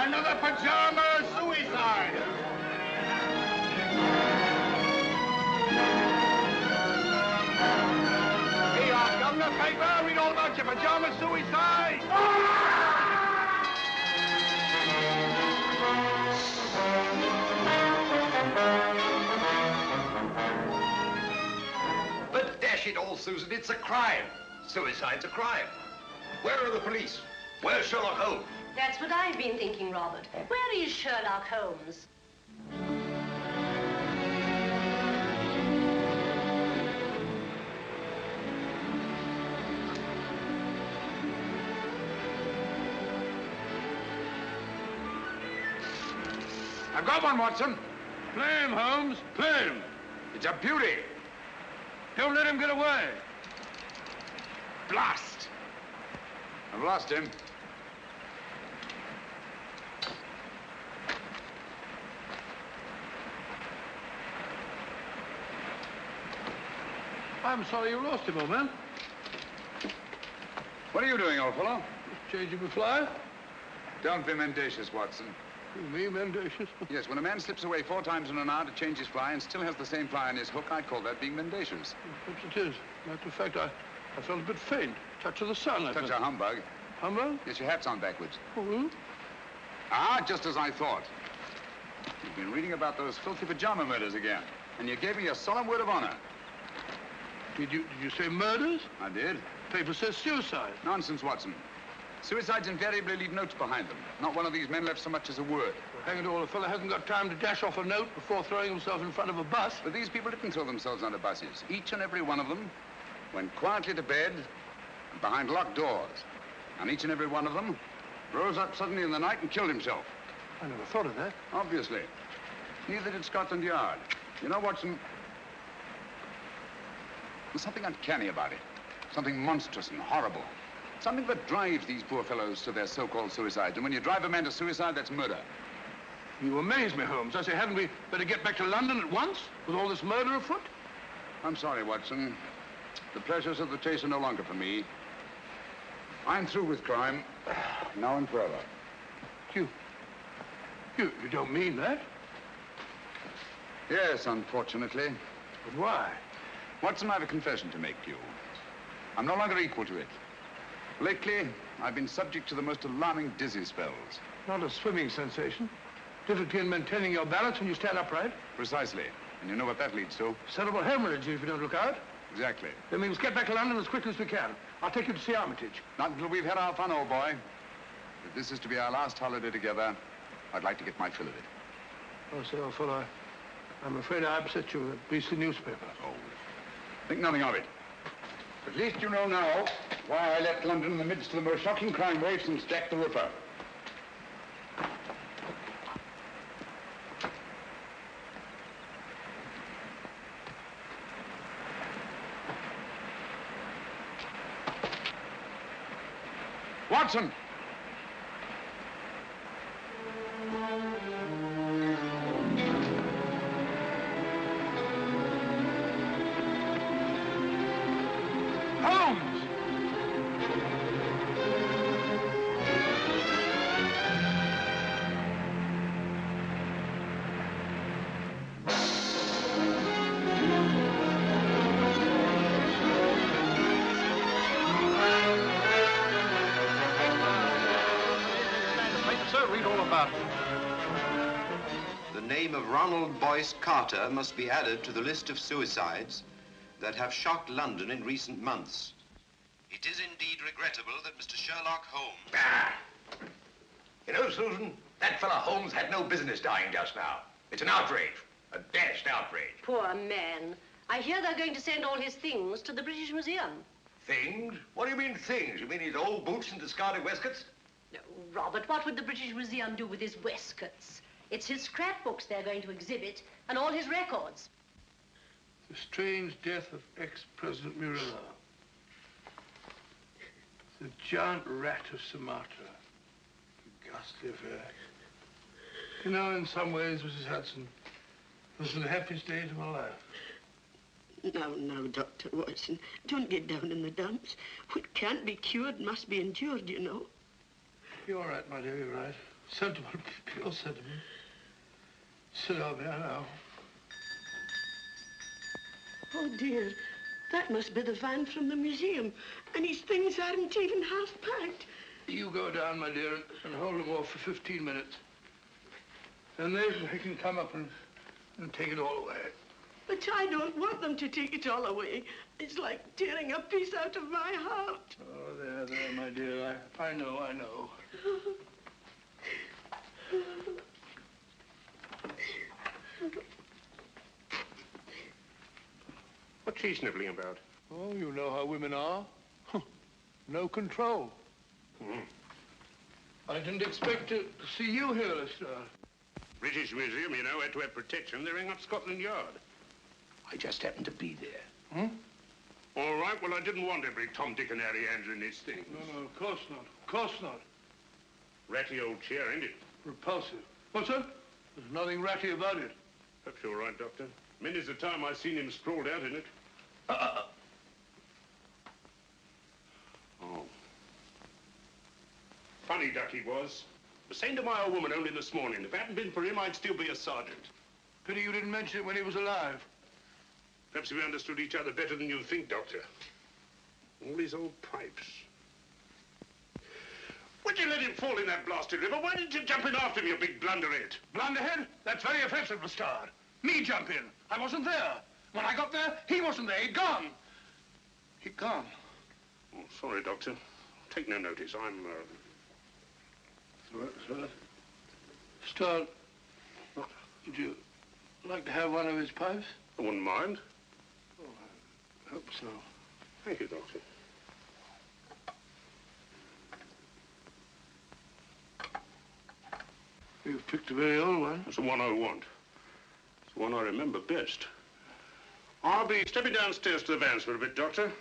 Another pajama suicide! Here you are, Governor. Paper, read all about your pajama suicide! But dash it all, Susan, it's a crime. Suicide's a crime. Where are the police? Where's Sherlock Holmes? That's what I've been thinking, Robert. Where is Sherlock Holmes? I've got one, Watson. Play him, Holmes. Play him. It's a beauty. Don't let him get away. Blast. I've lost him. I'm sorry you lost him, old man. What are you doing, old fellow? Just changing the fly. Don't be mendacious, Watson. Me, mendacious? Yes, when a man slips away 4 times in an hour to change his fly and still has the same fly on his hook, I call that being mendacious. Perhaps it is. Matter of fact, I felt a bit faint. Touch of the sun, I Such felt. a humbug. Humbug? Yes, your hat's on backwards. Oh, Ah, just as I thought. You've been reading about those filthy pajama murders again, and you gave me a solemn word of honor. Did you say murders? I did. Paper says suicide. Nonsense, Watson. Suicides invariably leave notes behind them. Not one of these men left so much as a word. Well, hang it all, a fellow hasn't got time to dash off a note before throwing himself in front of a bus. But these people didn't throw themselves under buses. Each and every one of them went quietly to bed and behind locked doors. And each and every one of them rose up suddenly in the night and killed himself. I never thought of that. Obviously. Neither did Scotland Yard. You know, Watson, there's something uncanny about it. Something monstrous and horrible. Something that drives these poor fellows to their so-called suicides. And when you drive a man to suicide, that's murder. You amaze me, Holmes. I say, hadn't we better get back to London at once with all this murder afoot? I'm sorry, Watson. The pleasures of the chase are no longer for me. I'm through with crime, now and forever. You don't mean that? Yes, unfortunately. But why? Watson, I have a confession to make to you. I'm no longer equal to it. Lately, I've been subject to the most alarming dizzy spells. Not a swimming sensation. Difficulty in maintaining your balance when you stand upright. Precisely. And you know what that leads to? Cerebral hemorrhage if you don't look out. Exactly. Then we must get back to London as quickly as we can. I'll take you to see Armitage. Not until we've had our fun, old boy. If this is to be our last holiday together, I'd like to get my fill of it. Oh, say, old fellow, I'm afraid I upset you with that beastly newspaper. Oh, think nothing of it. At least you know now why I left London in the midst of the most shocking crime wave since Jack the Ripper. Watson! Holmes! Sir, read all about it. The name of Ronald Boyce Carter must be added to the list of suicides that have shocked London in recent months. It is indeed regrettable that Mr. Sherlock Holmes... Ah! You know, Susan, that fellow Holmes had no business dying just now. It's an outrage. A dashed outrage. Poor man. I hear they're going to send all his things to the British Museum. Things? What do you mean things? You mean his old boots and discarded waistcoats? No, Robert, what would the British Museum do with his waistcoats? It's his scrapbooks they're going to exhibit, and all his records. The strange death of ex-President Murillo. The giant rat of Sumatra. The ghastly affair. You know, in some ways, Mrs. Hudson, this is the happiest days of my life. No, Dr. Watson. Don't get down in the dumps. What can't be cured must be endured, you know. You're right, my dear, you're right. Sentiment, pure sentiment. Sit down there now. Oh, dear. That must be the van from the museum. And his things aren't even half packed. You go down, my dear, and hold them off for 15 minutes. Then they can come up and take it all away. But I don't want them to take it all away. It's like tearing a piece out of my heart. Oh, there, my dear. I know. What's she sniveling about? Oh, you know how women are. No control. I didn't expect to see you here, Lestrade. British Museum, you know, had to have protection. They're ringing up Scotland Yard. I just happened to be there. All right, well, I didn't want every Tom, Dick, and Harry handling these things. No, of course not. Of course not. Ratty old chair, ain't it? Repulsive. What's that? There's nothing ratty about it. Perhaps you're right, Doctor. Many's the time I've seen him sprawled out in it. Oh. Funny duck he was. Was saying to my old woman only this morning, if it hadn't been for him, I'd still be a sergeant. Pity you didn't mention it when he was alive. Perhaps we understood each other better than you think, Doctor. All these old pipes. Why'd you let him fall in that blasted river? Why didn't you jump in after him, you big blunderhead? Blunderhead? That's very offensive, Lestrade. Me jump in. I wasn't there. When I got there, he wasn't there. He'd gone. He'd gone. Oh, sorry, Doctor. Take no notice. I'm, Sir. Lestrade, would you like to have one of his pipes? I wouldn't mind. Oh, I hope so. Thank you, Doctor. You've picked a very old one. That's the one I want. It's the one I remember best. I'll be stepping downstairs to the vans for a bit, Doctor.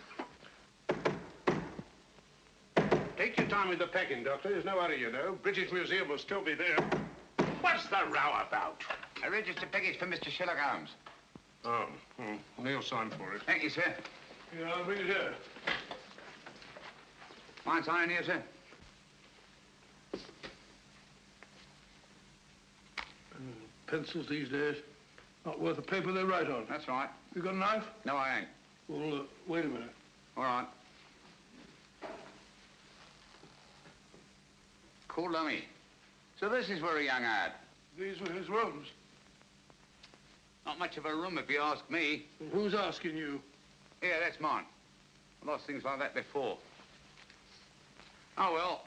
Take your time with the packing, Doctor. There's no hurry, you know. British Museum will still be there. What's the row about? A registered package for Mr. Sherlock Holmes. Oh, Neil signed for it. Thank you, sir. Yeah, I'll bring it here. Mind signing here, sir? Pencils these days, not worth the paper they write on. That's right. You got a knife? No, I ain't. Well, wait a minute. All right. Cool dummy. So this is where he hung out. These were his rooms. Not much of a room, if you ask me. Well, who's asking you? Yeah, that's mine. I lost things like that before. Oh, well.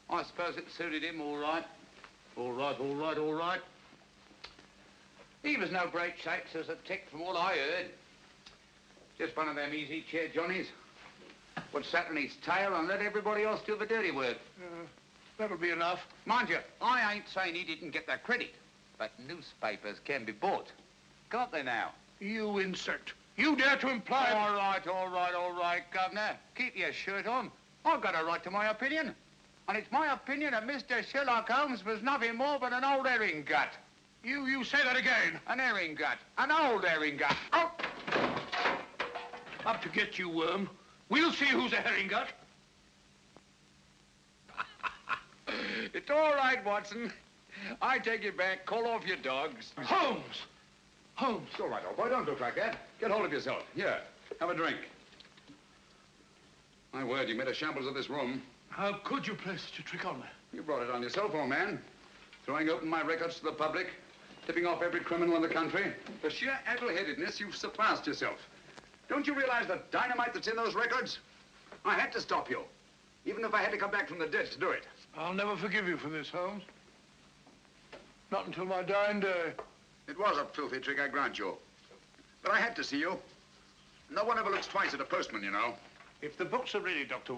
I suppose it suited him all right. All right. He was no great shakes as a tick from all I heard. Just one of them easy chair Johnnies. Would sat on his tail and let everybody else do the dirty work. That'll be enough. Mind you, I ain't saying he didn't get that credit, but newspapers can be bought. Can't they now? You insect. You dare to imply... All right, Governor. Keep your shirt on. I've got a right to my opinion. And it's my opinion that Mr. Sherlock Holmes was nothing more but an old herring gut. You say that again. An herring gut. An old herring gut. Oh! Up to get you, worm. We'll see who's a herring gut. It's all right, Watson. I take it back. Call off your dogs. Holmes! Holmes. It's all right, old boy. Don't look like that. Get hold of yourself. Here, have a drink. My word, you made a shambles of this room. How could you play such a trick on me? You brought it on yourself, old man. Throwing open my records to the public, tipping off every criminal in the country. For sheer addle-headedness, you've surpassed yourself. Don't you realize the dynamite that's in those records? I had to stop you, even if I had to come back from the dead to do it. I'll never forgive you for this, Holmes. Not until my dying day. It was a filthy trick, I grant you. But I had to see you. No one ever looks twice at a postman, you know. If the books are ready, Doctor...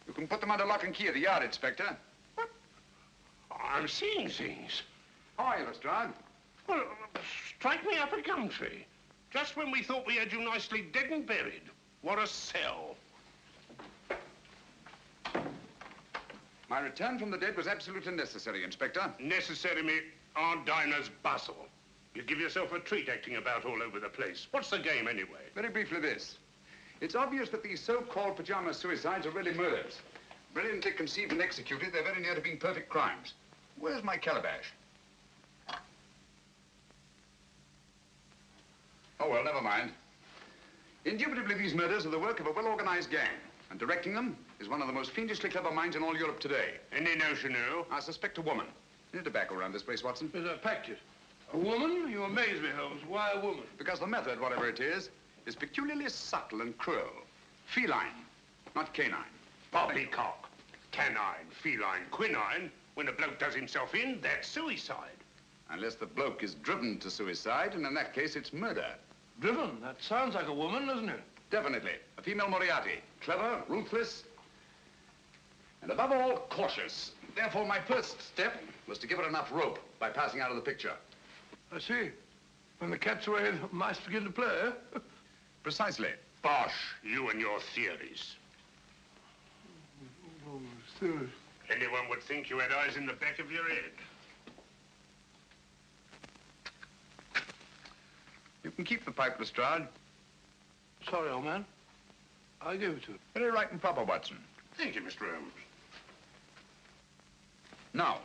You can put them under lock and key at the yard, Inspector. What? I'm seeing things. How are you, Lestrade? Well, strike me up a gum tree. Just when we thought we had you nicely dead and buried. What a sell. My return from the dead was absolutely necessary, Inspector. Necessary, me Aunt Dinah's bustle. You give yourself a treat acting about all over the place. What's the game, anyway? Very briefly this. It's obvious that these so-called pajama suicides are really murders. Brilliantly conceived and executed, they're very near to being perfect crimes. Where's my calabash? Oh, well, never mind. Indubitably, these murders are the work of a well-organized gang, and directing them is one of the most fiendishly clever minds in all Europe today. Any notion who? I suspect a woman. Any tobacco around this place, Watson? Yes, I packed it. A woman? You amaze me, Holmes. Why a woman? Because the method, whatever it is peculiarly subtle and cruel. Feline, not canine. Poppycock. Canine, feline, quinine. When a bloke does himself in, that's suicide. Unless the bloke is driven to suicide, and in that case, it's murder. Driven? That sounds like a woman, doesn't it? Definitely. A female Moriarty. Clever, ruthless, and above all, cautious. Therefore, my first step was to give her enough rope by passing out of the picture. I see. When the cat's away, the mice begin to play, eh? Precisely. Bosh, you and your theories. Oh, serious. Anyone would think you had eyes in the back of your head. You can keep the pipe, Lestrade. Sorry, old man. I'll give it to you. Very right and proper, Watson. Thank you, Mr. Holmes. Now,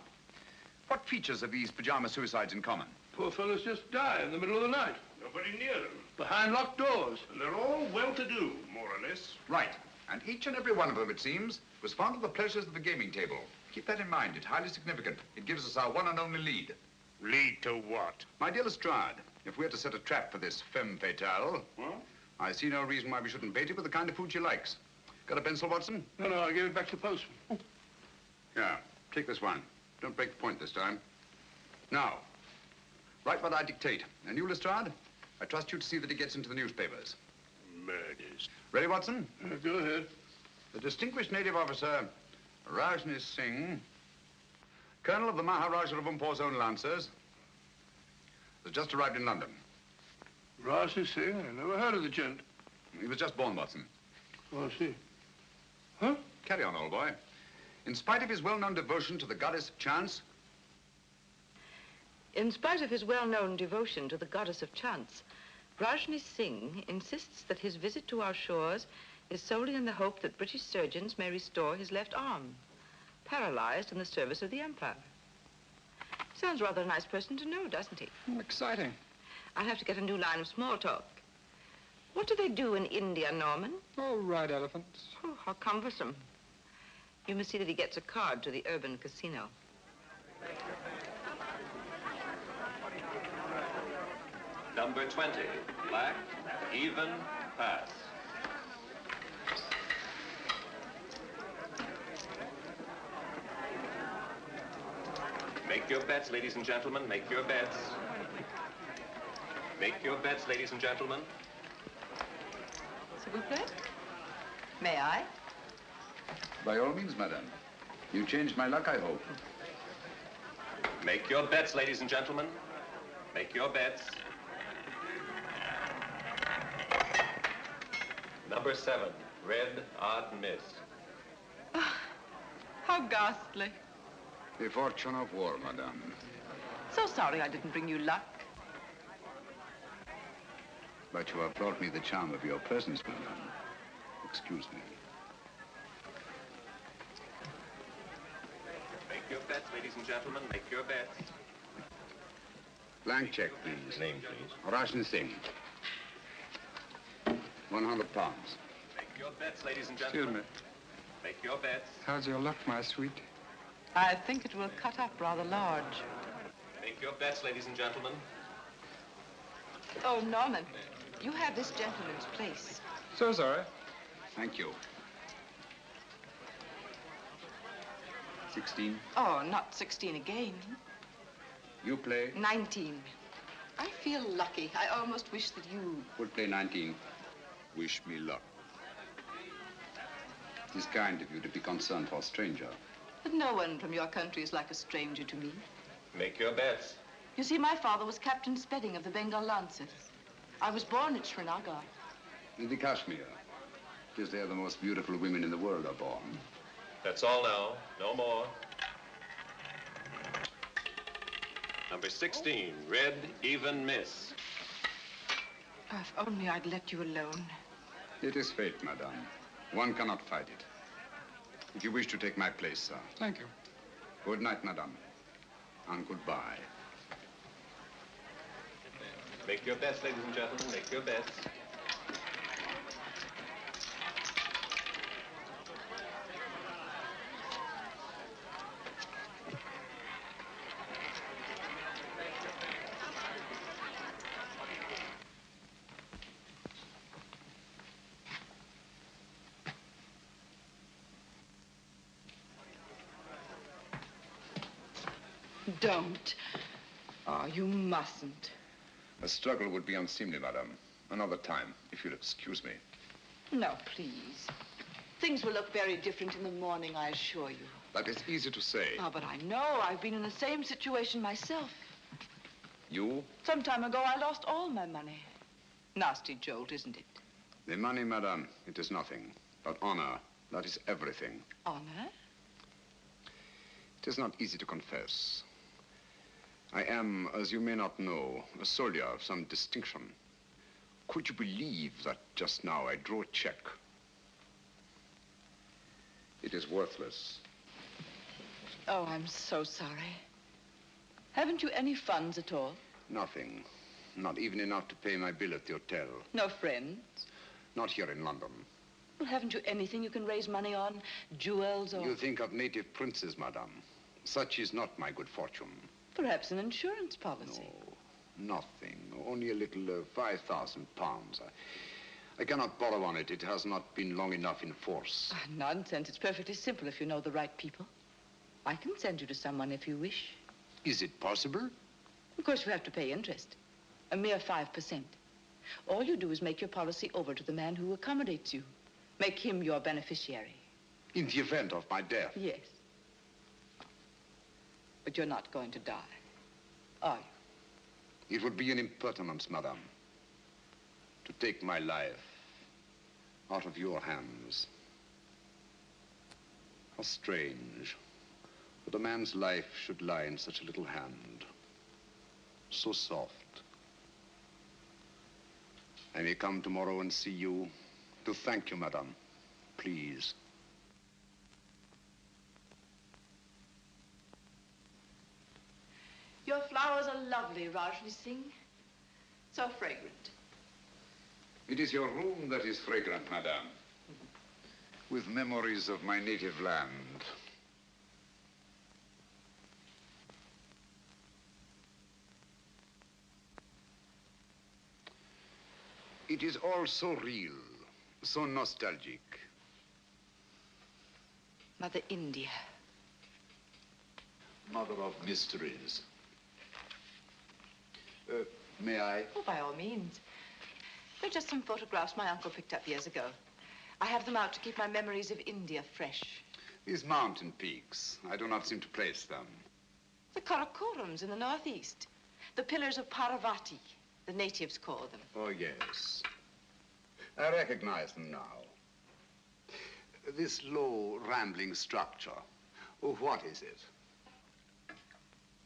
what features have these pajama suicides in common? Poor fellows just die in the middle of the night. Nobody near them. Behind locked doors. And they're all well-to-do, more or less. Right. And each and every one of them, it seems, was fond of the pleasures of the gaming table. Keep that in mind. It's highly significant. It gives us our one and only lead. Lead to what? My dear Lestrade, if we're to set a trap for this femme fatale, Well? I see no reason why we shouldn't bait it with the kind of food she likes. Got a pencil, Watson? No, I'll give it back to the postman. Yeah, take this one. Don't break the point this time. Now, write what I dictate. And you, Lestrade, I trust you to see that it gets into the newspapers. Murders. Ready, Watson? Go ahead. The distinguished native officer, Rajni Singh, colonel of the Maharaja of Umpur's own Lancers, has just arrived in London. Rajni Singh? I never heard of the gent. He was just born, Watson. Oh, I see. Huh? Carry on, old boy. In spite of his well-known devotion to the goddess of chance, In spite of his well-known devotion to the goddess of chance, Rajni Singh insists that his visit to our shores is solely in the hope that British surgeons may restore his left arm, paralyzed in the service of the Empire. Sounds rather a nice person to know, doesn't he? Exciting. I'll have to get a new line of small talk. What do they do in India, Norman? Oh, ride elephants. Oh, how cumbersome. You must see that he gets a card to the urban casino. Number 20, black, even, pass. Make your bets, ladies and gentlemen, make your bets. Make your bets, ladies and gentlemen. S'il vous plaît? May I? by all means, madame. You changed my luck, I hope. Make your bets, ladies and gentlemen. Make your bets. Number 7, red, odd miss. How ghastly. The fortune of war, madame. So sorry I didn't bring you luck. But you have brought me the charm of your presence, madame. Excuse me. Make your bets, ladies and gentlemen. Make your bets. Blank check, please. Name, please. Rajni Singh. 100 pounds. Make your bets, ladies and Excuse gentlemen. me. Make your bets. How's your luck, my sweet? I think it will cut up rather large. Make your bets, ladies and gentlemen. Oh, Norman, you have this gentleman's place. So sorry. Thank you. 16. Oh, not 16 again. You play. 19. I feel lucky. I almost wish that you... Would play 19. Wish me luck. It is kind of you to be concerned for a stranger. But no one from your country is like a stranger to me. Make your bets. You see, my father was Captain Spedding of the Bengal Lancers. I was born at Srinagar. In the Kashmir. It is there the most beautiful women in the world are born. That's all now. No more. Number 16, red, even miss. Oh, if only I'd let you alone. It is fate, madame. One cannot fight it. If you wish to take my place, sir. Thank you. Good night, madame. And goodbye. Make your bets, ladies and gentlemen. Make your bets. Don't. Oh, you mustn't. A struggle would be unseemly, madame. Another time, if you'll excuse me. No, please. Things will look very different in the morning, I assure you. That is easy to say. Oh, but I know. I've been in the same situation myself. You? Some time ago, I lost all my money. Nasty jolt, isn't it? The money, madame, it is nothing. But honor, that is everything. Honor? It is not easy to confess. I am, as you may not know, a soldier of some distinction. Could you believe that just now I drew a check? It is worthless. Oh, I'm so sorry. Haven't you any funds at all? Nothing. Not even enough to pay my bill at the hotel. No friends? Not here in London. Well, haven't you anything you can raise money on? Jewels or... You think of native princes, madame. Such is not my good fortune. Perhaps an insurance policy. No, nothing. Only a little 5,000 pounds. I cannot borrow on it. It has not been long enough in force. Ah, nonsense. It's perfectly simple if you know the right people. I can send you to someone if you wish. Is it possible? Of course, you have to pay interest. A mere 5%. All you do is make your policy over to the man who accommodates you. Make him your beneficiary. In the event of my death? Yes. But you're not going to die, are you? It would be an impertinence, madame, to take my life out of your hands. How strange that a man's life should lie in such a little hand. So soft. I may come tomorrow and see you to thank you, madame. Please. Your flowers are lovely, Rajni Singh. So fragrant. It is your room that is fragrant, madame. With memories of my native land. It is all so real, so nostalgic. Mother India. Mother of mysteries. May I? Oh, by all means. They're just some photographs my uncle picked up years ago. I have them out to keep my memories of India fresh. These mountain peaks, I do not seem to place them. The Karakorams in the northeast. The pillars of Parvati, the natives call them. Oh, yes. I recognize them now. This low, rambling structure. Oh, what is it?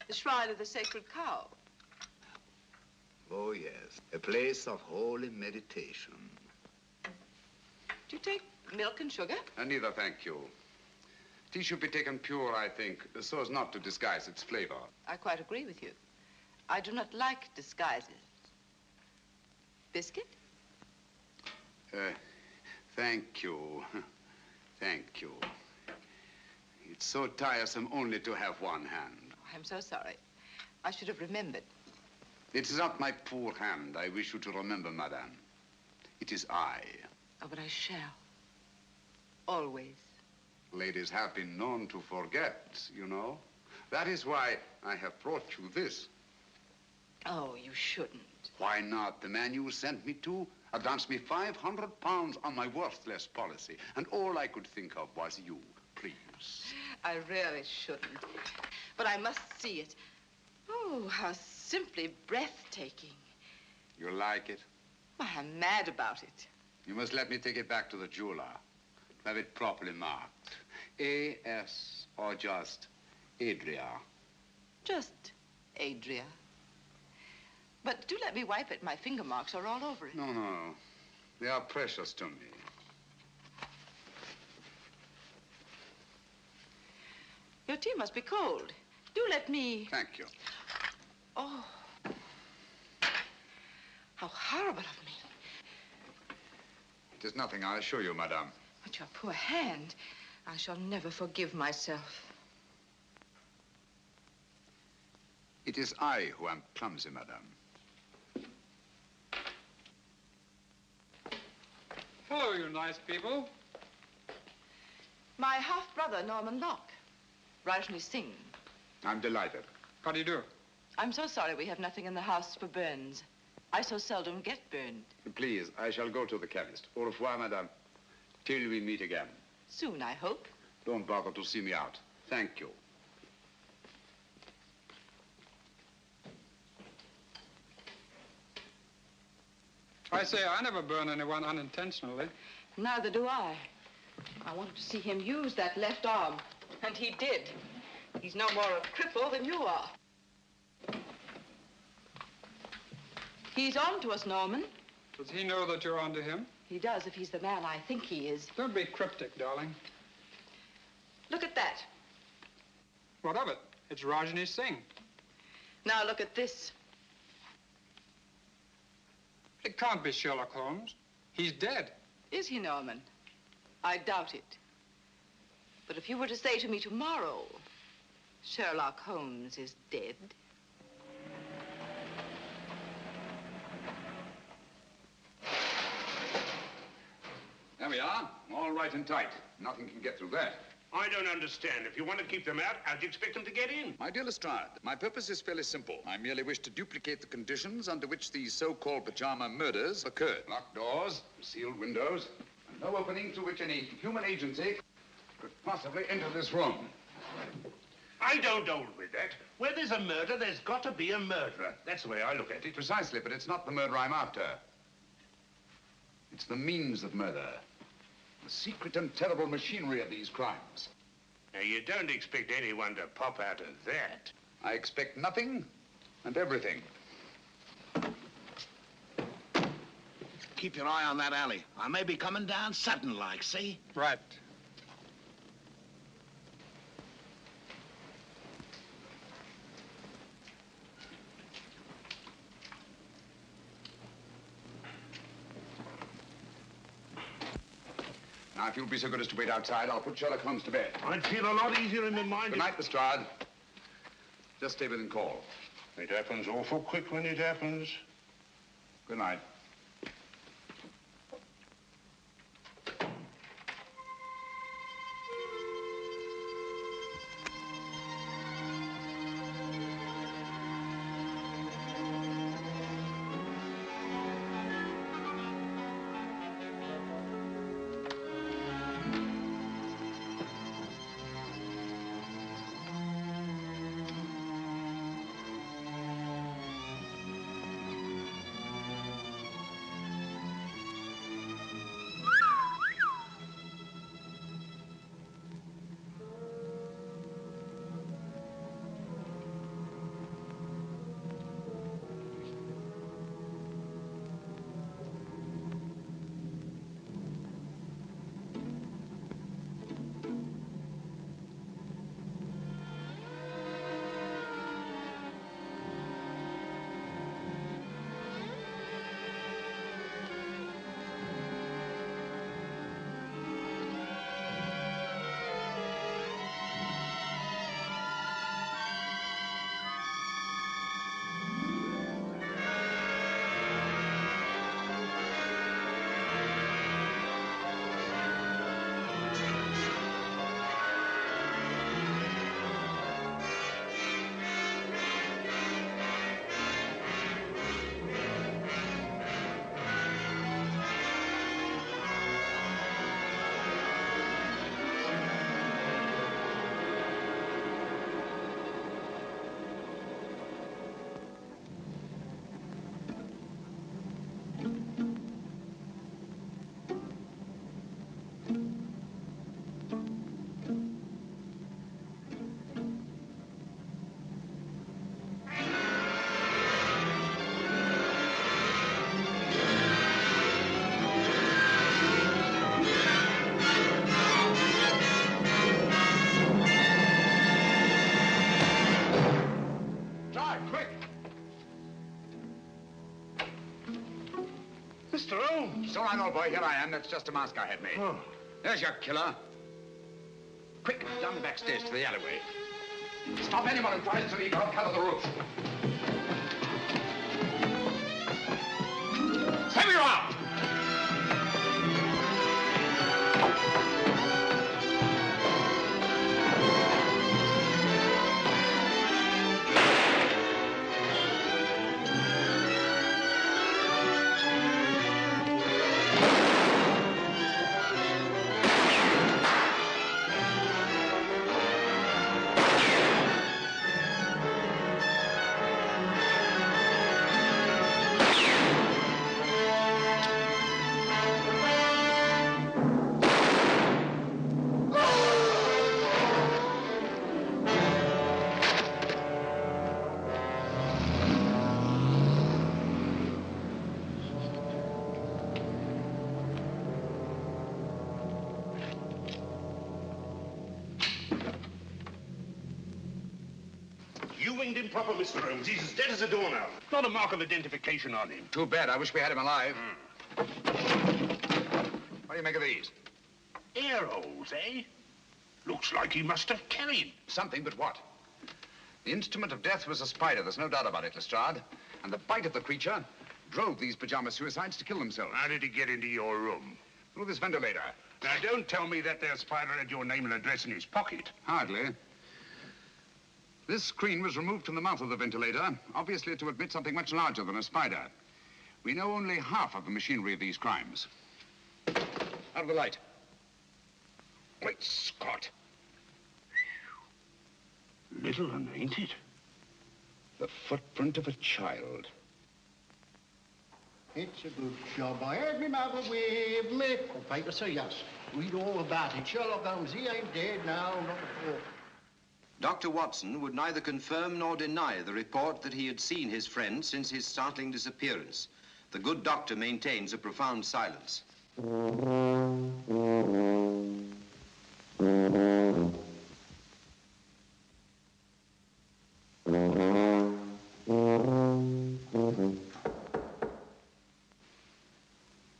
The shrine of the sacred cow. Oh, yes. A place of holy meditation. Do you take milk and sugar? Neither, thank you. Tea should be taken pure, I think, so as not to disguise its flavor. I quite agree with you. I do not like disguises. Biscuit? Thank you. Thank you. It's so tiresome only to have one hand. I'm so sorry. I should have remembered. It is not my poor hand I wish you to remember, madame. It is I. Oh, but I shall. Always. Ladies have been known to forget, you know. That is why I have brought you this. Oh, you shouldn't. Why not? The man you sent me to advanced me 500 pounds on my worthless policy, and all I could think of was you. Please. I really shouldn't. But I must see it. Oh, how simply breathtaking. You like it? Why, I'm mad about it. You must let me take it back to the jeweler to have it properly marked. A.S. or just Adria? Just Adria. But do let me wipe it. My finger marks are all over it. No, no. They are precious to me. Your tea must be cold. Do let me... Thank you. Oh. How horrible of me. It is nothing, I assure you, madame. But your poor hand. I shall never forgive myself. It is I who am clumsy, madame. Hello, you nice people. My half-brother, Norman Locke. Rajni Singh. I'm delighted. How do you do? I'm so sorry we have nothing in the house for burns. I so seldom get burned. Please, I shall go to the chemist. Au revoir, madame. Till we meet again. Soon, I hope. Don't bother to see me out. Thank you. I say, I never burn anyone unintentionally. Neither do I. I wanted to see him use that left arm, and he did. He's no more a cripple than you are. He's on to us, Norman. Does he know that you're onto him? He does, if he's the man I think he is. Don't be cryptic, darling. Look at that. What of it? It's Rajni Singh. Now look at this. It can't be Sherlock Holmes. He's dead. Is he, Norman? I doubt it. But if you were to say to me tomorrow, Sherlock Holmes is dead. There we are. All right and tight. Nothing can get through that. I don't understand. If you want to keep them out, how'd you expect them to get in? My dear Lestrade, my purpose is fairly simple. I merely wish to duplicate the conditions under which these so-called pajama murders occurred. Locked doors, sealed windows, and no opening through which any human agency could possibly enter this room. I don't hold with that. Where there's a murder, there's got to be a murderer. That's the way I look at it. Precisely, but it's not the murder I'm after. It's the means of murder. The secret and terrible machinery of these crimes. Now, you don't expect anyone to pop out of that. I expect nothing and everything. Keep your eye on that alley. I may be coming down sudden-like, see? Right. Now, if you'll be so good as to wait outside, I'll put Sherlock Holmes to bed. I'd feel a lot easier in my mind. Good night, Lestrade. Just stay within call. It happens awful quick when it happens. Good night. Mr. Holmes. It's all right, old boy. Here I am. That's just a mask I had made. Oh. There's your killer. Quick, down the back stairs to the alleyway. Stop anyone who tries to leave. I'll cover the roof. Save you out! You winged him proper, Mr. Holmes. He's as dead as a doornail. Not a mark of identification on him. Too bad. I wish we had him alive. What do you make of these? Air holes, eh? Looks like he must have carried. Something, but what? The instrument of death was a spider. There's no doubt about it, Lestrade. And the bite of the creature drove these pajama suicides to kill themselves. How did he get into your room? Through this ventilator. Now, don't tell me that there spider had your name and address in his pocket. Hardly. This screen was removed from the mouth of the ventilator, obviously to admit something much larger than a spider. We know only half of the machinery of these crimes. Out of the light. Great Scott. Little one, ain't it? The footprint of a child. It's a good job. I had me mother with me. On paper, sir, yes. Read all about it. Sherlock Holmes, he ain't dead now, not at all. Dr. Watson would neither confirm nor deny the report that he had seen his friend since his startling disappearance. The good doctor maintains a profound silence.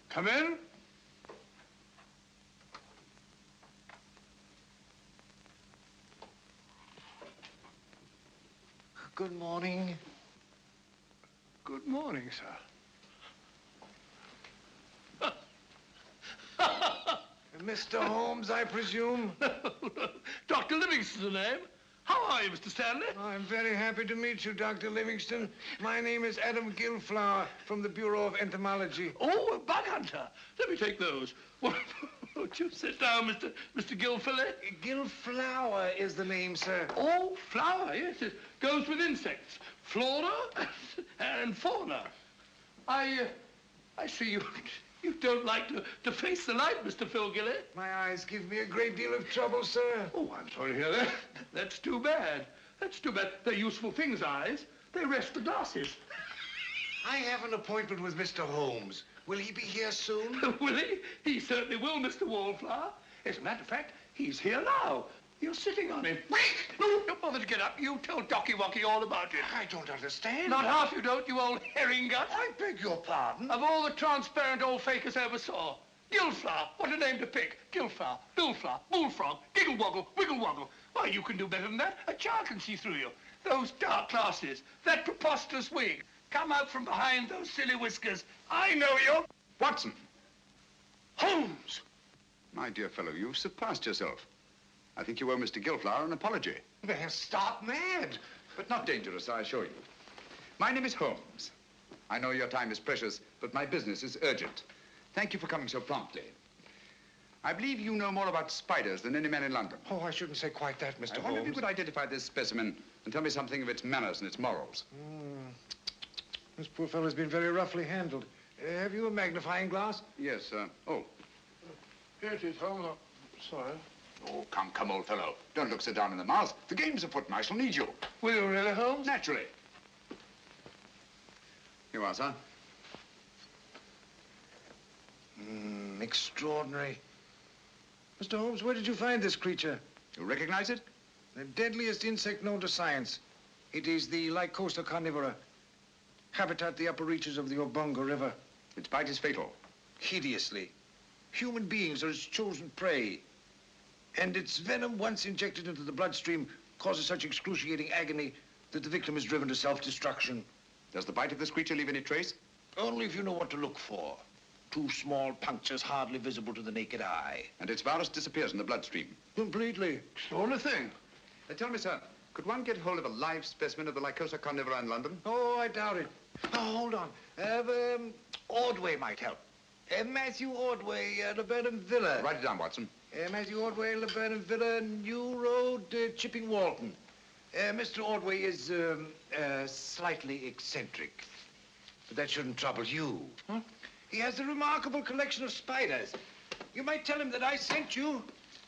Come in. Good morning. Good morning, sir. Mr. Holmes, I presume? Dr. Livingston's the name. How are you, Mr. Stanley? I'm very happy to meet you, Dr. Livingston. My name is Adam Gillflower from the Bureau of Entomology. Oh, a bug hunter. Let me take those. Won't you sit down, Mr. Gillfillet? Gillflower is the name, sir. Oh, flower, yes. It goes with insects. Flora and fauna. I see you don't like to face the light, Mr. Philgilly. My eyes give me a great deal of trouble, sir. Oh, I'm sorry to hear that. That's too bad. That's too bad. They're useful things, eyes. They rest the glasses. I have an appointment with Mr. Holmes. Will he be here soon? Will he? He certainly will, Mr. Wallflower. As a matter of fact, he's here now. You're sitting on him. No, don't bother to get up. You tell Docky Wocky all about it. I don't understand. Not half you don't, you old herring gut. I beg your pardon. Of all the transparent old fakers I ever saw. Gillflower, what a name to pick. Gillflower, Billflower, Bullfrog, Giggle Woggle, Wiggle Woggle. Why, you can do better than that. A child can see through you. Those dark glasses, that preposterous wig. Come out from behind those silly whiskers. I know you. Watson! Holmes! My dear fellow, you've surpassed yourself. I think you owe Mr. Gillflower an apology. They're stark mad. But not dangerous, I assure you. My name is Holmes. I know your time is precious, but my business is urgent. Thank you for coming so promptly. I believe you know more about spiders than any man in London. Oh, I shouldn't say quite that, Mr. Holmes. I wonder if you could identify this specimen and tell me something of its manners and its morals. This poor fellow's been very roughly handled. Have you a magnifying glass? Yes, oh. Here it is, Holmes. Sorry. Oh, come, old fellow. Don't look so down in the mouth. The game's afoot and I shall need you. Will you really, Holmes? Naturally. Here you are, sir. Extraordinary. Mr. Holmes, where did you find this creature? You recognize it? The deadliest insect known to science. It is the Lycosa carnivora. Habitat the upper reaches of the Obonga River. Its bite is fatal. Hideously. Human beings are its chosen prey. And its venom, once injected into the bloodstream, causes such excruciating agony that the victim is driven to self-destruction. Does the bite of this creature leave any trace? Only if you know what to look for. 2 small punctures hardly visible to the naked eye. And its virus disappears in the bloodstream? Completely. It's the only thing. Tell me, sir, could one get hold of a live specimen of the Lycosa carnivora in London? Oh, I doubt it. Oh, hold on. Ordway might help. Matthew Ordway, Laburnum Villa. Write it down, Watson. Matthew Ordway, Laburnum Villa, New Road, Chipping Walton. Mr. Ordway is slightly eccentric, but that shouldn't trouble you. Huh? He has a remarkable collection of spiders. You might tell him that I sent you.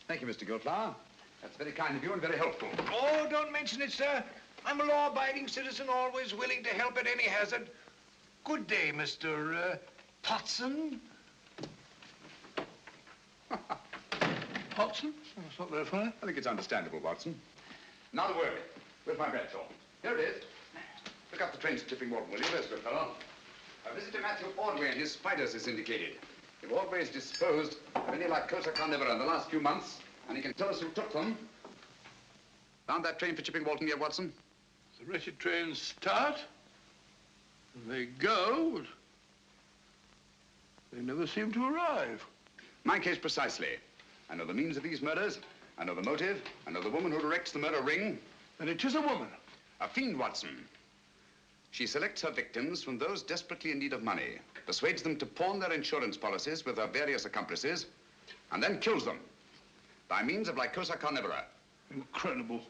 Thank you, Mr. Gilflower. That's very kind of you and very helpful. Oh, don't mention it, sir. I'm a law-abiding citizen, always willing to help at any hazard. Good day, Mr. Potson. Watson? That's not very funny. I think it's understandable, Watson. Now the word. Where's my bed, Here it is. Look up the trains to Chipping Walton, will you? There's good fellow. A visit to Matthew Ordway and his spiders is indicated. If Ordway is disposed of any Lycosa carnivora in the last few months, and he can tell us who took them. Found that train for Chipping Walton yet, Watson? The wretched trains start, and they go, but they never seem to arrive. My case precisely. I know the means of these murders. I know the motive. I know the woman who directs the murder ring. And it is a woman. A fiend, Watson. She selects her victims from those desperately in need of money, persuades them to pawn their insurance policies with her various accomplices, and then kills them by means of Lycosa carnivora. Incredible.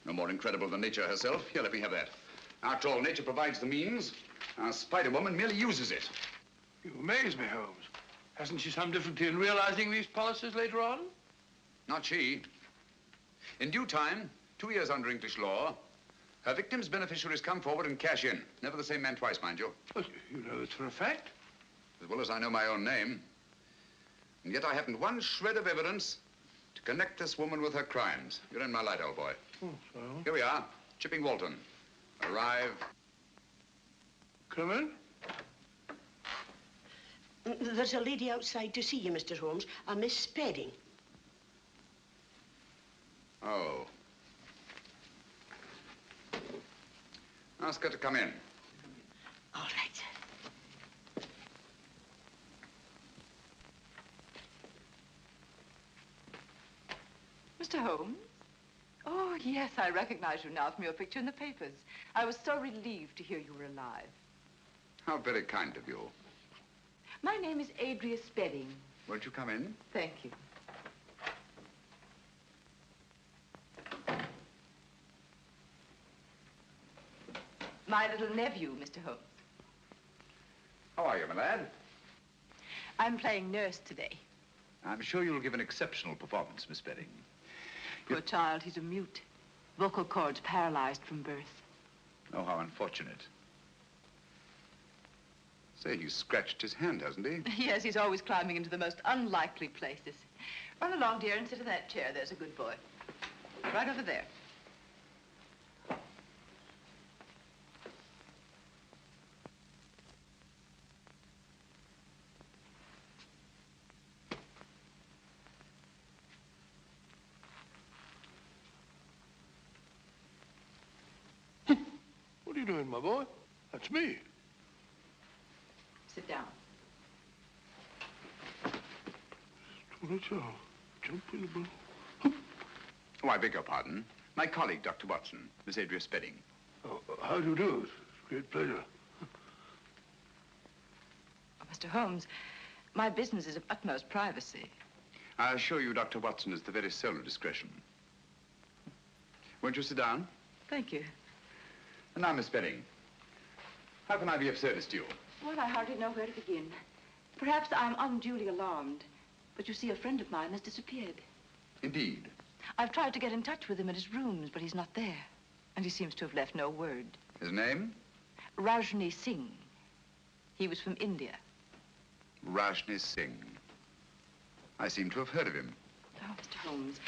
No more incredible than nature herself. Here, let me have that. After all, nature provides the means. Our Spider-Woman merely uses it. You amaze me, Holmes. Hasn't she some difficulty in realizing these policies later on? Not she. In due time, 2 years under English law, her victims' beneficiaries come forward and cash in. Never the same man twice, mind you. But you know this for a fact. As well as I know my own name. And yet I haven't one shred of evidence to connect this woman with her crimes. You're in my light, old boy. Oh, so? Here we are, Chipping Walton. Arrive. Come in. There's a lady outside to see you, Mr. Holmes, a Miss Spedding. Oh. Ask her to come in. All right. Mr. Holmes? Oh, yes, I recognize you now from your picture in the papers. I was so relieved to hear you were alive. How very kind of you. My name is Adria Spedding. Won't you come in? Thank you. My little nephew, Mr. Holmes. How are you, my lad? I'm playing nurse today. I'm sure you'll give an exceptional performance, Miss Spedding. Poor child, he's a mute. Vocal cords paralyzed from birth. Oh, how unfortunate. Say, he's scratched his hand, hasn't he? Yes, he's always climbing into the most unlikely places. Run along, dear, and sit in that chair. There's a good boy. Right over there. What are you doing, my boy? That's me. Sit down. Jump in the balloon. Oh, I beg your pardon. My colleague, Dr. Watson, Miss Adria Spedding. Oh, how do you do? It's a great pleasure. Oh, Mr. Holmes, my business is of utmost privacy. I assure you, Dr. Watson is the very soul of discretion. Won't you sit down? Thank you. And now, Miss Spedding, how can I be of service to you? Well, I hardly know where to begin. Perhaps I'm unduly alarmed, but you see, a friend of mine has disappeared. Indeed. I've tried to get in touch with him at his rooms, but he's not there. And he seems to have left no word. His name? Rajni Singh. He was from India. Rajni Singh. I seem to have heard of him. Oh, Mr. Holmes,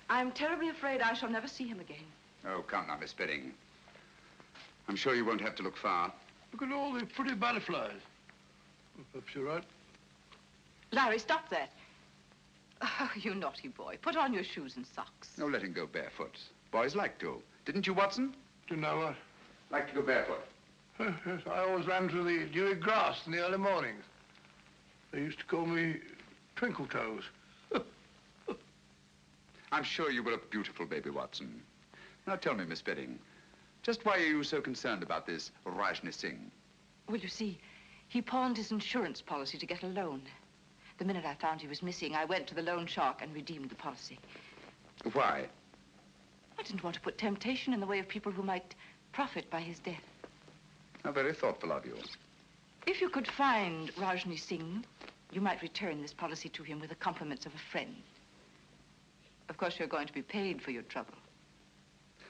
I'm terribly afraid I shall never see him again. Oh, come now, Miss Spedding. I'm sure you won't have to look far. Look at all the pretty butterflies. Perhaps you're right. Larry, stop that. Oh, you naughty boy. Put on your shoes and socks. No, let him go barefoot. Boys like to. Didn't you, Watson? Didn't I what? Like to go barefoot. Yes, I always ran through the dewy grass in the early mornings. They used to call me Twinkle Toes. I'm sure you were a beautiful baby, Watson. Now tell me, Miss Bedding, just why are you so concerned about this Rajni Singh? Well, you see, he pawned his insurance policy to get a loan. The minute I found he was missing, I went to the loan shark and redeemed the policy. Why? I didn't want to put temptation in the way of people who might profit by his death. How very thoughtful of you. If you could find Rajni Singh, you might return this policy to him with the compliments of a friend. Of course, you're going to be paid for your trouble.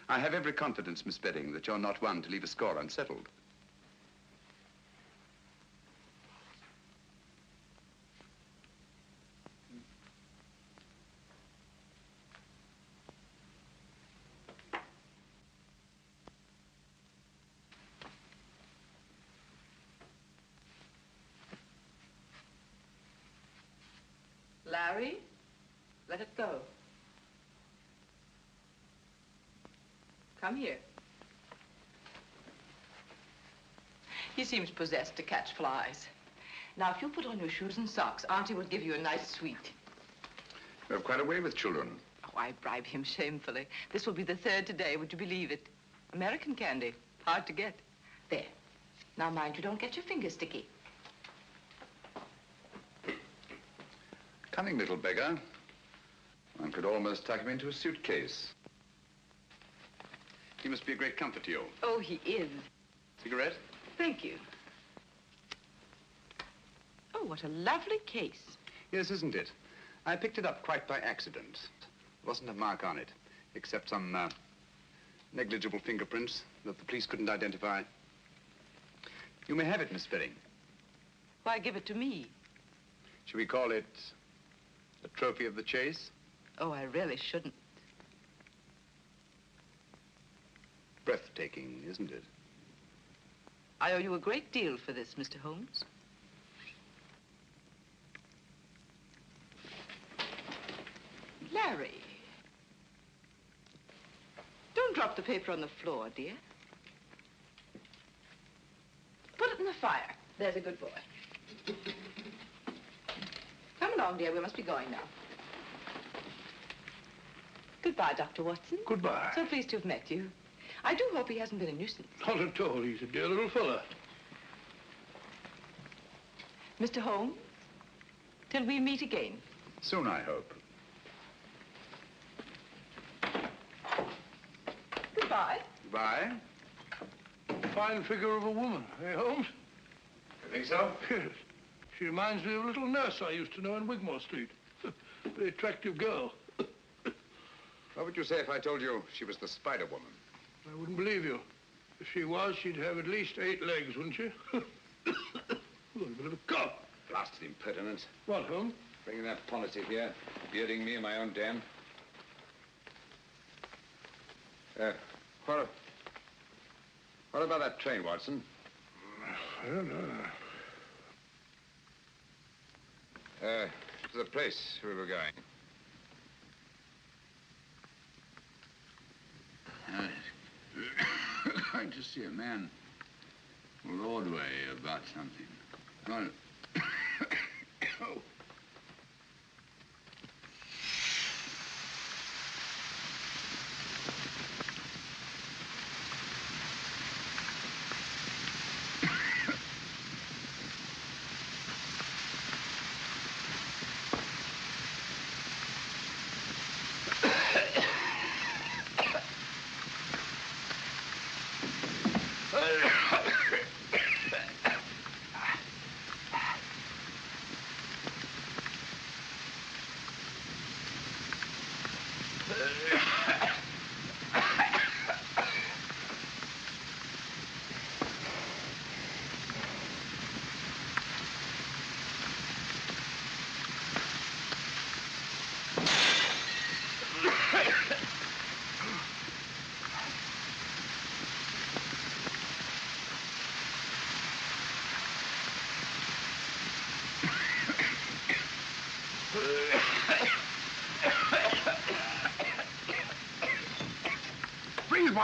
I have every confidence, Miss Bedding, that you're not one to leave a score unsettled. Larry, let it go. Come here. He seems possessed to catch flies. Now, if you put on your shoes and socks, Auntie will give you a nice sweet. You have quite a way with children. Oh, I bribe him shamefully. This will be the third today, would you believe it? American candy, hard to get. There. Now, mind you don't get your fingers sticky. Cunning little beggar. One could almost tuck him into a suitcase. He must be a great comfort to you. Oh, he is. Cigarette? Thank you. Oh, what a lovely case. Yes, isn't it? I picked it up quite by accident. There wasn't a mark on it, except some negligible fingerprints that the police couldn't identify. You may have it, Miss Bedding. Why give it to me? Should we call it a trophy of the chase? Oh, I really shouldn't. Breathtaking, isn't it? I owe you a great deal for this, Mr. Holmes. Larry. Don't drop the paper on the floor, dear. Put it in the fire. There's a good boy. Come along, dear. We must be going now. Goodbye, Dr. Watson. Goodbye. So pleased to have met you. I do hope he hasn't been a nuisance. Not at all. He's a dear little fella. Mr. Holmes, till we meet again. Soon, I hope. Goodbye. Goodbye. Fine figure of a woman, eh, Holmes? You think so? Yes. She reminds me of a little nurse I used to know in Wigmore Street. Very attractive girl. What would you say if I told you she was the Spider Woman? I wouldn't believe you. If she was, she'd have at least 8 legs, wouldn't she? Oh, a bit of a cough. Blasted impertinence. What, Holmes? Bringing that policy here, bearding me in my own den. What about that train, Watson? I don't know. To the place we were going. Going to see a man from Broadway about something. Well, oh.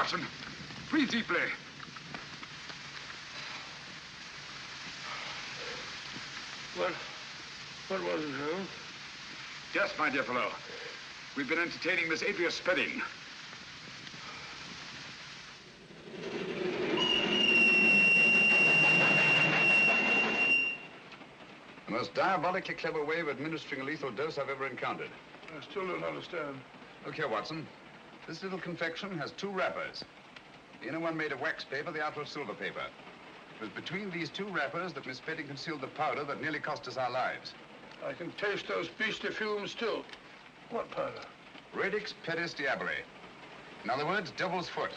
Watson. Breathe deeply. What was it, Holmes? Yes, my dear fellow. We've been entertaining Miss Adria Spedding. The most diabolically clever way of administering a lethal dose I've ever encountered. I still don't understand. Look here, Watson. This little confection has 2 wrappers. The inner one made of wax paper, the outer of silver paper. It was between these 2 wrappers that Miss Spedding concealed the powder that nearly cost us our lives. I can taste those beastly fumes still. What powder? Radix pedis diaboli. In other words, devil's foot.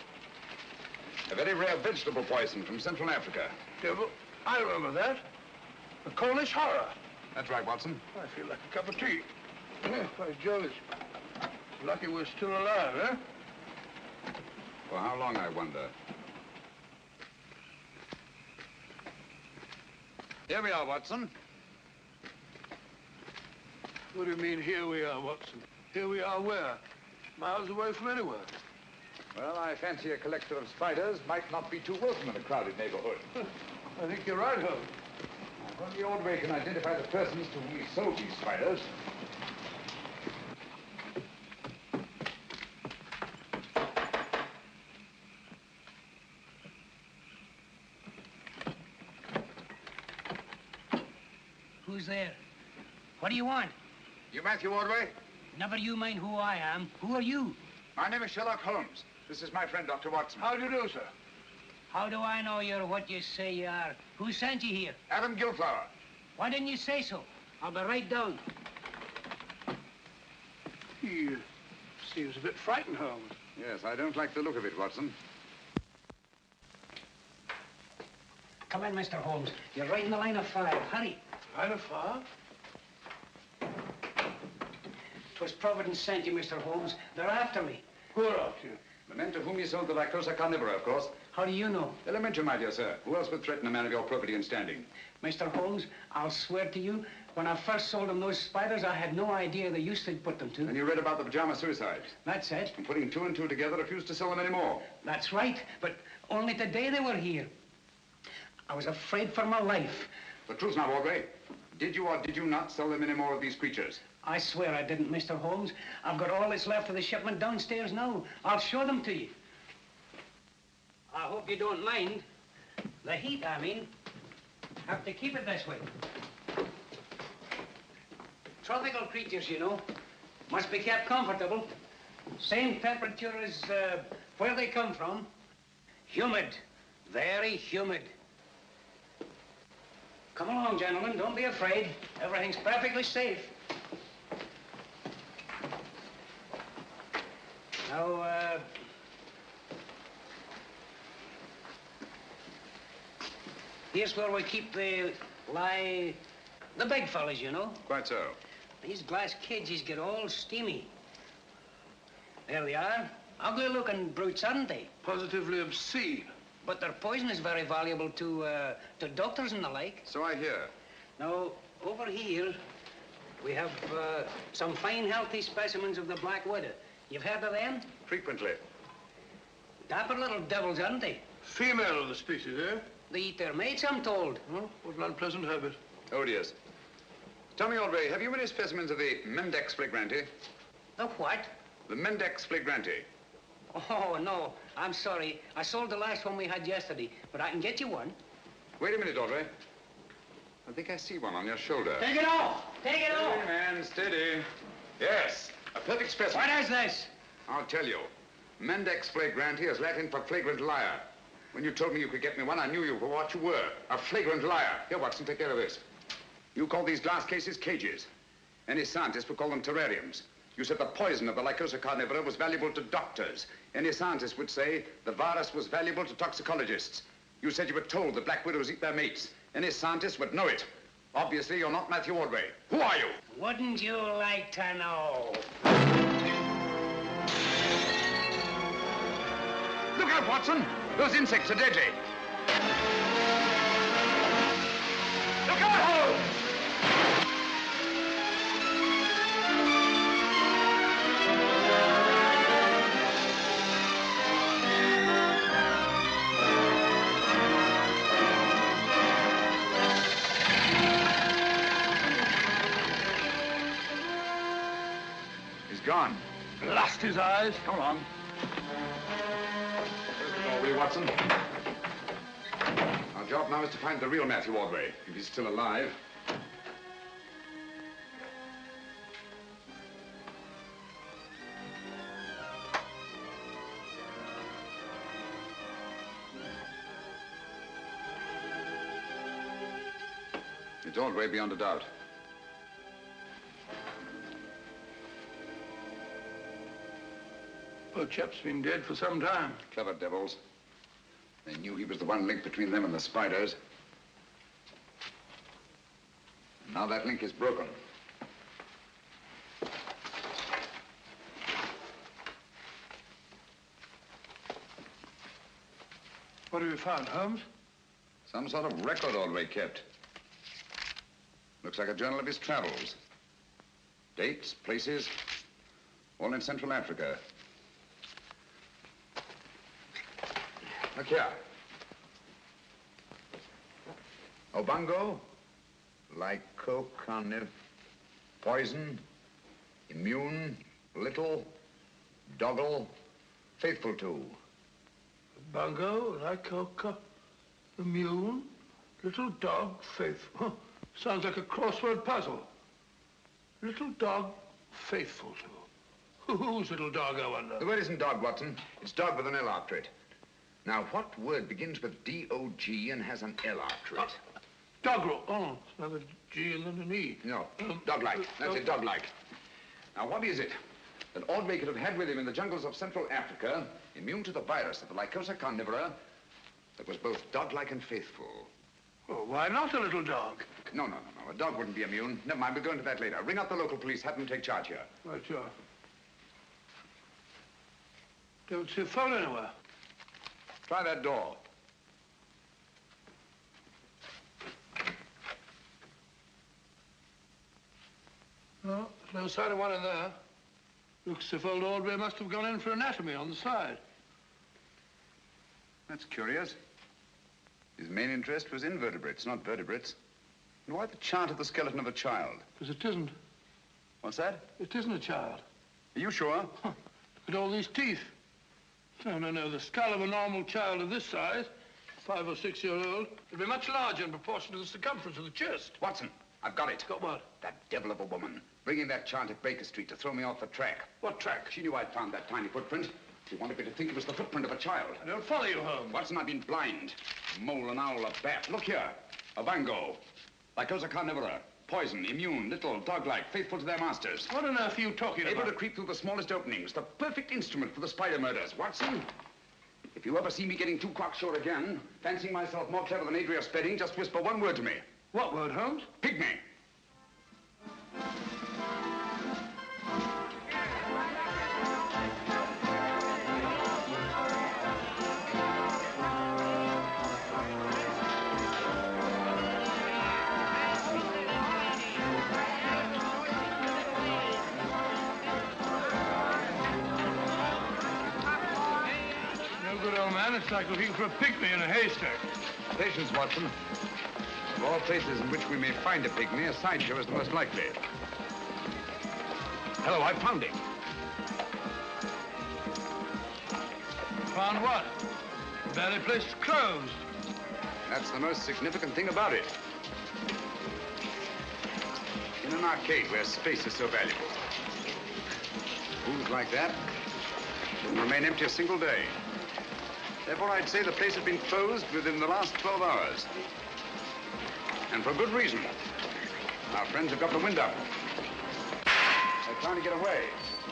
A very rare vegetable poison from Central Africa. Devil? I remember that. The Cornish horror. That's right, Watson. I feel like a cup of tea. By Jove, it's lucky we're still alive, eh? For how long, I wonder? Here we are, Watson. What do you mean, here we are, Watson? Here we are where? Miles away from anywhere. Well, I fancy a collector of spiders might not be too welcome in a crowded neighborhood. I think you're right, Holmes. If only Ordway can identify the persons to whom he sold these spiders. Who's there? What do you want? You Matthew Ordway? Never you mind who I am. Who are you? My name is Sherlock Holmes. This is my friend, Dr. Watson. How do you do, sir? How do I know you're what you say you are? Who sent you here? Adam Gilflower. Why didn't you say so? I'll be right down. He seems a bit frightened, Holmes. Yes, I don't like the look of it, Watson. Come in, Mr. Holmes. You're right in the line of fire. Hurry. Line of fire? 'Twas Providence sent you, Mr. Holmes. They're after me. Who are after you? The men to whom you sold the Lycosa carnivora, of course. How do you know? Elementary, my dear sir. Who else would threaten a man of your probity and standing? Mr. Holmes, I'll swear to you, when I first sold them those spiders, I had no idea the use they'd put them to. And you read about the pajama suicides? That's it. And putting 2 and 2 together, refused to sell them anymore. That's right, but only today they were here. I was afraid for my life. The truth now, Ordway. Did you or did you not sell them any more of these creatures? I swear I didn't, Mr. Holmes. I've got all that's left of the shipment downstairs now. I'll show them to you. I hope you don't mind. The heat, I mean. Have to keep it this way. Tropical creatures, you know. Must be kept comfortable. Same temperature as where they come from. Humid. Very humid. Come along, gentlemen. Don't be afraid. Everything's perfectly safe. Now, here's where we keep the big fellas, you know. Quite so. These glass cages get all steamy. There they are. Ugly-looking brutes, aren't they? Positively obscene. But their poison is very valuable to doctors and the like. So I hear. Now, over here, we have some fine, healthy specimens of the black widow. You've heard of them? Frequently. Dapper little devils, aren't they? Female of the species, eh? They eat their mates, I'm told. Oh, what an unpleasant habit. Odious. Tell me, Ordway, have you any specimens of the Mendex flagranti? The what? The Mendex flagranti. Oh, no. I'm sorry. I sold the last one we had yesterday, but I can get you one. Wait a minute, Ordway. I think I see one on your shoulder. Take it off! Take it off! Steady, man, steady. Yes, a perfect specimen. What is this? I'll tell you. Mendex flagranti is Latin for flagrant liar. When you told me you could get me one, I knew you for what you were, a flagrant liar. Here, Watson, take care of this. You call these glass cases cages. Any scientist would call them terrariums. You said the poison of the Lycosa carnivora was valuable to doctors. Any scientist would say the virus was valuable to toxicologists. You said you were told the black widows eat their mates. Any scientist would know it. Obviously, you're not Matthew Ordway. Who are you? Wouldn't you like to know? Look out, Watson! Those insects are deadly. Look out, Holmes! on. Blast his eyes. Come along. Ordway, Watson. Our job now is to find the real Matthew Ordway, if he's still alive. It's Ordway beyond a doubt. Poor chap's been dead for some time. Clever devils. They knew he was the one link between them and the spiders. And now that link is broken. What have you found, Holmes? Some sort of record Ordway kept. Looks like a journal of his travels. Dates, places, all in Central Africa. Look here. Obango, lycocarniv, poison, immune, little, doggle, faithful to. Bungo, lycoca, immune, little dog, faithful. Sounds like a crossword puzzle. Little dog, faithful to. Whose little dog, I wonder? The word isn't dog, Watson. It's dog with an L after it. Now, what word begins with D-O-G and has an L after it? Doggerel. Oh, it's another G and then an E. No, dog-like. That's it, dog-like. Now, what is it that Ordway could have had with him in the jungles of Central Africa, immune to the virus of the Lycosa carnivora, that was both dog-like and faithful? Well, why not a little dog? No. A dog wouldn't be immune. Never mind, we'll go into that later. Ring up the local police, have them take charge here. Right, sure. Don't see a phone anywhere. Try that door. No, there's no sign of one in there. Looks as if old Ordway must have gone in for anatomy on the side. That's curious. His main interest was invertebrates, not vertebrates. And why the chart of the skeleton of a child? Because it isn't. What's that? It isn't a child. Are you sure? Look at all these teeth. No. The skull of a normal child of this size, 5 or 6 year old, would be much larger in proportion to the circumference of the chest. Watson, I've got it. Got what? That devil of a woman. Bringing that chart at Baker Street to throw me off the track. What track? She knew I'd found that tiny footprint. She wanted me to think it was the footprint of a child. I don't follow you, Holmes. Watson, I've been blind. A mole, an owl, a bat. Look here. A vango. Lycosa carnivora. Poison, immune, little, dog-like, faithful to their masters. What on earth are you talking about? Able to creep through the smallest openings. The perfect instrument for the spider murders. Watson, if you ever see me getting too cocksure again, fancying myself more clever than Adria Spedding, just whisper one word to me. What word, Holmes? Pygmy. It's like looking for a pygmy in a haystack. Patience, Watson. Of all places in which we may find a pygmy, a sideshow is the most likely. Hello, I found him. Found what? The ballet place is closed. That's the most significant thing about it. In an arcade where space is so valuable. Booths like that wouldn't remain empty a single day. Therefore, I'd say the place has been closed within the last 12 hours. And for good reason. Our friends have got the wind up. They're trying to get away.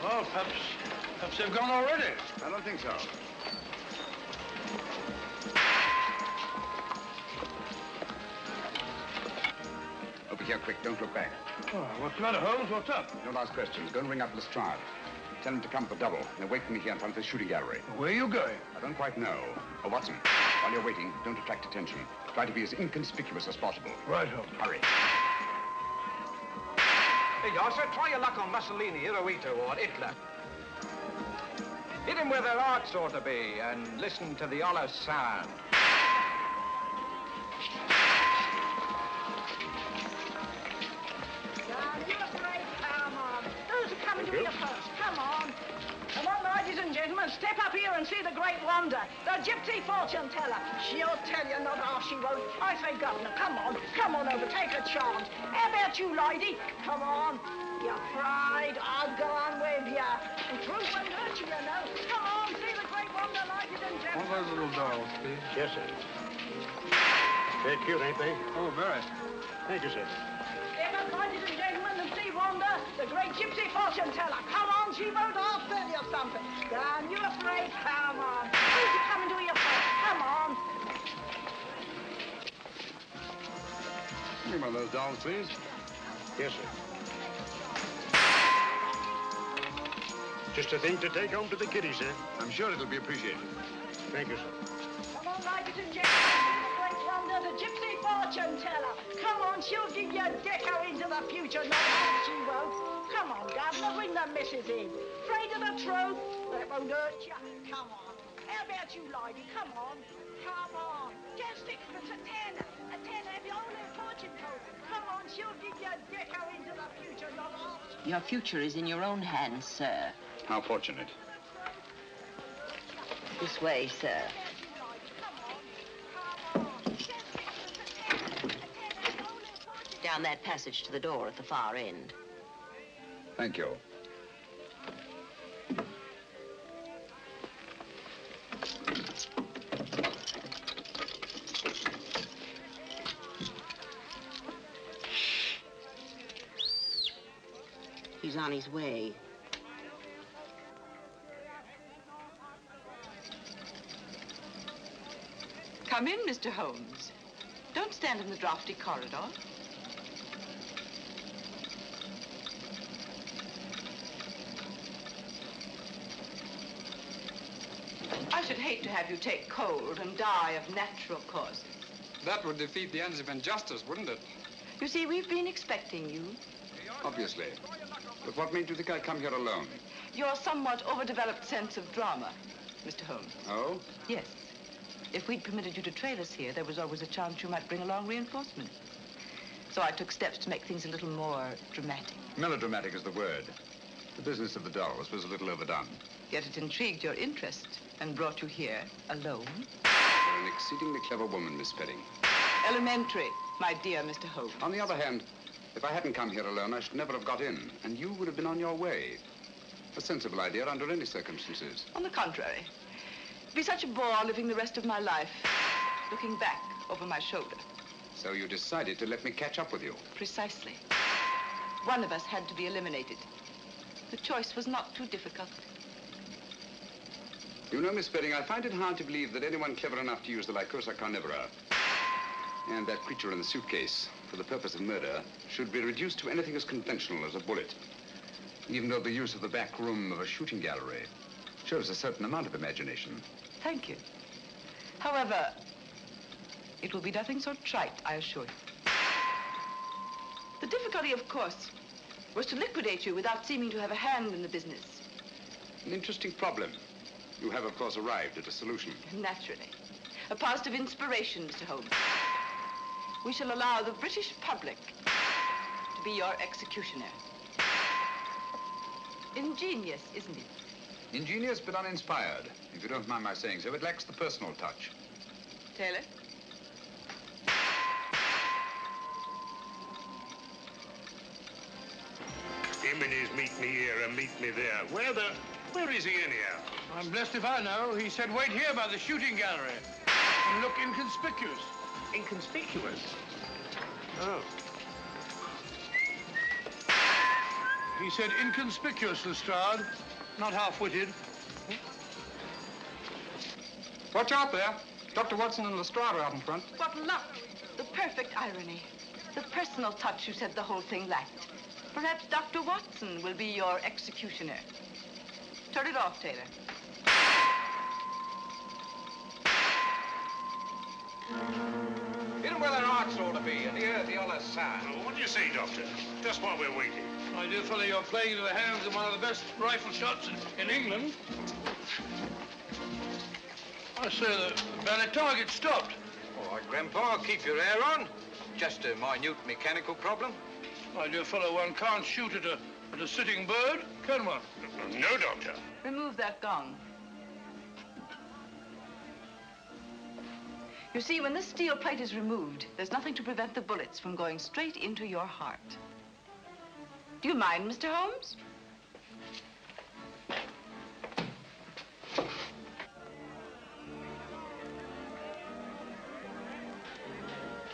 Well, perhaps they've gone already. I don't think so. Over here, quick. Don't look back. Oh, what's the matter, Holmes? What's up? No last questions. Go and ring up Lestrade. Tell him to come for double. Now wait for me here in front of the shooting gallery. Where are you going? I don't quite know. Oh, Watson, while you're waiting, don't attract attention. Try to be as inconspicuous as possible. Right, Holmes. Hurry. Hey, Yosser, try your luck on Mussolini, Hirohito, or Hitler. Hit him where their hearts ought to be, and listen to the hollow sound. You're a great pal, Mom. Those are coming to me first. Come on. gentlemen, step up here and see the great wonder, the gypsy fortune teller. She'll tell you, not half she won't. I say, Governor, come on over, take a chance. How about you, lady? Come on. You're afraid? I'll go on with you. And truth won't hurt you, you know. Come on, see the great wonder, ladies and gentlemen. One of those little dolls, please. Yes, sir. They're cute, ain't they? Oh, very. Thank you, sir. Step up, ladies and gentlemen, and see wonder, the great gypsy fortune teller. Come on, she won't half tell you something. Down, you afraid? Come on. Who's you coming to your first? Come on. Give me one of those dolls, please. Yes, sir. Just a thing to take home to the kiddies, sir. I'm sure it'll be appreciated. Thank you, sir. Come on, ladies and gentlemen, see the great wonder, the gypsy fortune teller. Come on, she'll give you a deco into the future. No, she won't. Come on, Governor, bring the missus in. Afraid of the truth? That won't hurt you. Come on. How about you, lady? Come on. Come on. Just sixpence, a tenner. A tenner, have your own fortune told. Come on, she'll give you a deco into the future. Not half. Your future is in your own hands, sir. How fortunate. This way, sir. Down that passage to the door at the far end. Thank you. He's on his way. Come in, Mr. Holmes. Don't stand in the drafty corridor. I should hate to have you take cold and die of natural causes. That would defeat the ends of injustice, wouldn't it? You see, we've been expecting you. Obviously. But what made you think I'd come here alone? Your somewhat overdeveloped sense of drama, Mr. Holmes. Oh? Yes. If we'd permitted you to trail us here, there was always a chance you might bring along reinforcements. So I took steps to make things a little more dramatic. Melodramatic is the word. The business of the dolls was a little overdone. Yet it intrigued your interest and brought you here alone. You're an exceedingly clever woman, Miss Spedding. Elementary, my dear Mr. Holmes. On the other hand, if I hadn't come here alone, I should never have got in, and you would have been on your way. A sensible idea under any circumstances. On the contrary. It'd be such a bore living the rest of my life, looking back over my shoulder. So you decided to let me catch up with you? Precisely. One of us had to be eliminated. The choice was not too difficult. You know, Miss Spedding, I find it hard to believe that anyone clever enough to use the Lycosa carnivora and that creature in the suitcase for the purpose of murder should be reduced to anything as conventional as a bullet, even though the use of the back room of a shooting gallery shows a certain amount of imagination. Thank you. However, it will be nothing so trite, I assure you. The difficulty, of course, was to liquidate you without seeming to have a hand in the business. An interesting problem. You have, of course, arrived at a solution. Naturally. A positive inspiration, Mr. Holmes. We shall allow the British public to be your executioner. Ingenious, isn't it? Ingenious but uninspired, if you don't mind my saying so. It lacks the personal touch. Taylor? Him and his meet me here and meet me there. Where is he anyhow? I'm blessed if I know. He said wait here by the shooting gallery and look inconspicuous. Inconspicuous? Oh. He said inconspicuous, Lestrade, not half-witted. Watch out there. Dr. Watson and Lestrade are out in front. What luck! The perfect irony. The personal touch you said the whole thing lacked. Perhaps Dr. Watson will be your executioner. Turn it off, Taylor. Get them where their hearts ought to be, and hear the other side. Well, what do you say, Doctor? Just while we're waiting. My dear fellow, you're playing into the hands of one of the best rifle shots in England. I say the ballet target stopped. All right, Grandpa, keep your hair on. Just a minute mechanical problem. My dear fellow, one can't shoot at a sitting bird, can one? No, Doctor. Remove that gong. You see, when this steel plate is removed, there's nothing to prevent the bullets from going straight into your heart. Do you mind, Mr. Holmes?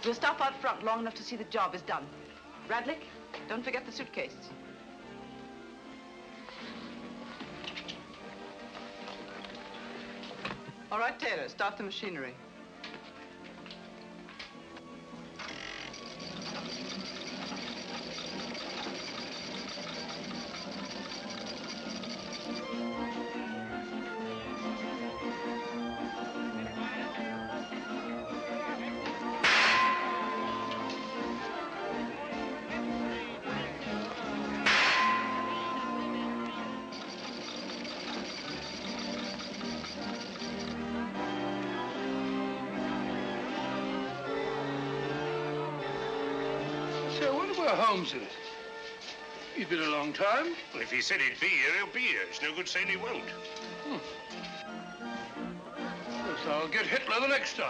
We'll stop out front long enough to see the job is done. Radlick, don't forget the suitcase. All right, Taylor, start the machinery. Say, I wonder where Holmes is. He's been a long time. Well, if he said he'd be here, he'll be here. It's no good saying he won't. Yes, I'll get Hitler the next time.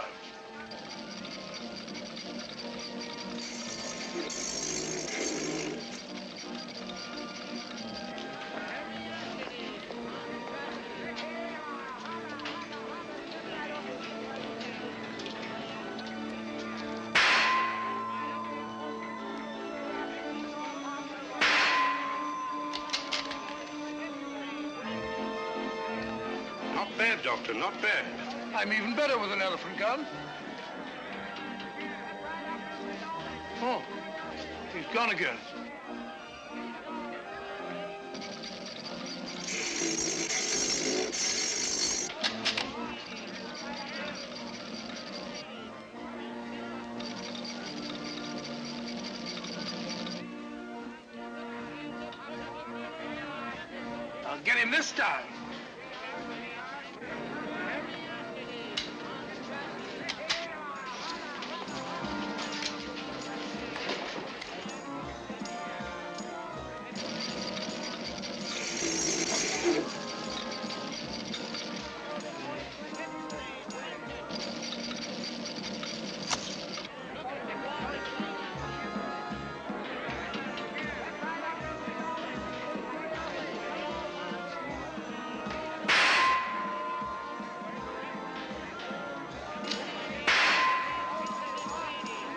Not bad, Doctor, not bad. I'm even better with an elephant gun. Oh, he's gone again. I'll get him this time.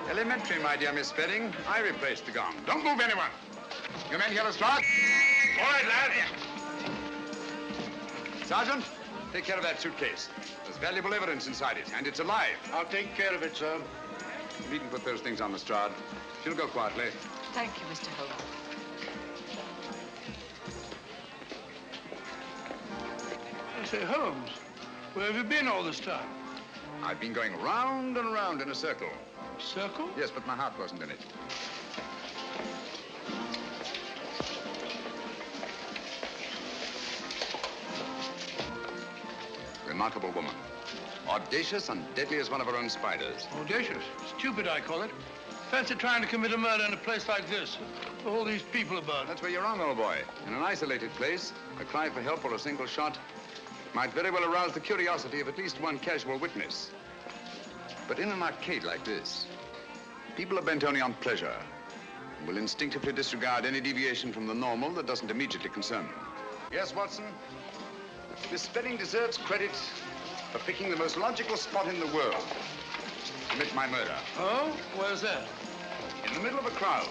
Elementary, my dear Miss Spedding. I replaced the gong. Don't move, anyone. You men hear Lestrade? All right, lad. Sergeant, take care of that suitcase. There's valuable evidence inside it, and it's alive. I'll take care of it, sir. You needn't put those things on Lestrade. She'll go quietly. Thank you, Mr. Holmes. I say, Holmes, where have you been all this time? I've been going round and round in a circle. Circle? Yes, but my heart wasn't in it. Remarkable woman. Audacious and deadly as one of her own spiders. Audacious. Stupid, I call it. Fancy trying to commit a murder in a place like this. With all these people about. That's where you're wrong, old boy. In an isolated place, a cry for help or a single shot might very well arouse the curiosity of at least one casual witness. But in an arcade like this, people are bent only on pleasure and will instinctively disregard any deviation from the normal that doesn't immediately concern them. Yes, Watson? Miss Spedding deserves credit for picking the most logical spot in the world to commit my murder. Oh? Where's that? In the middle of a crowd.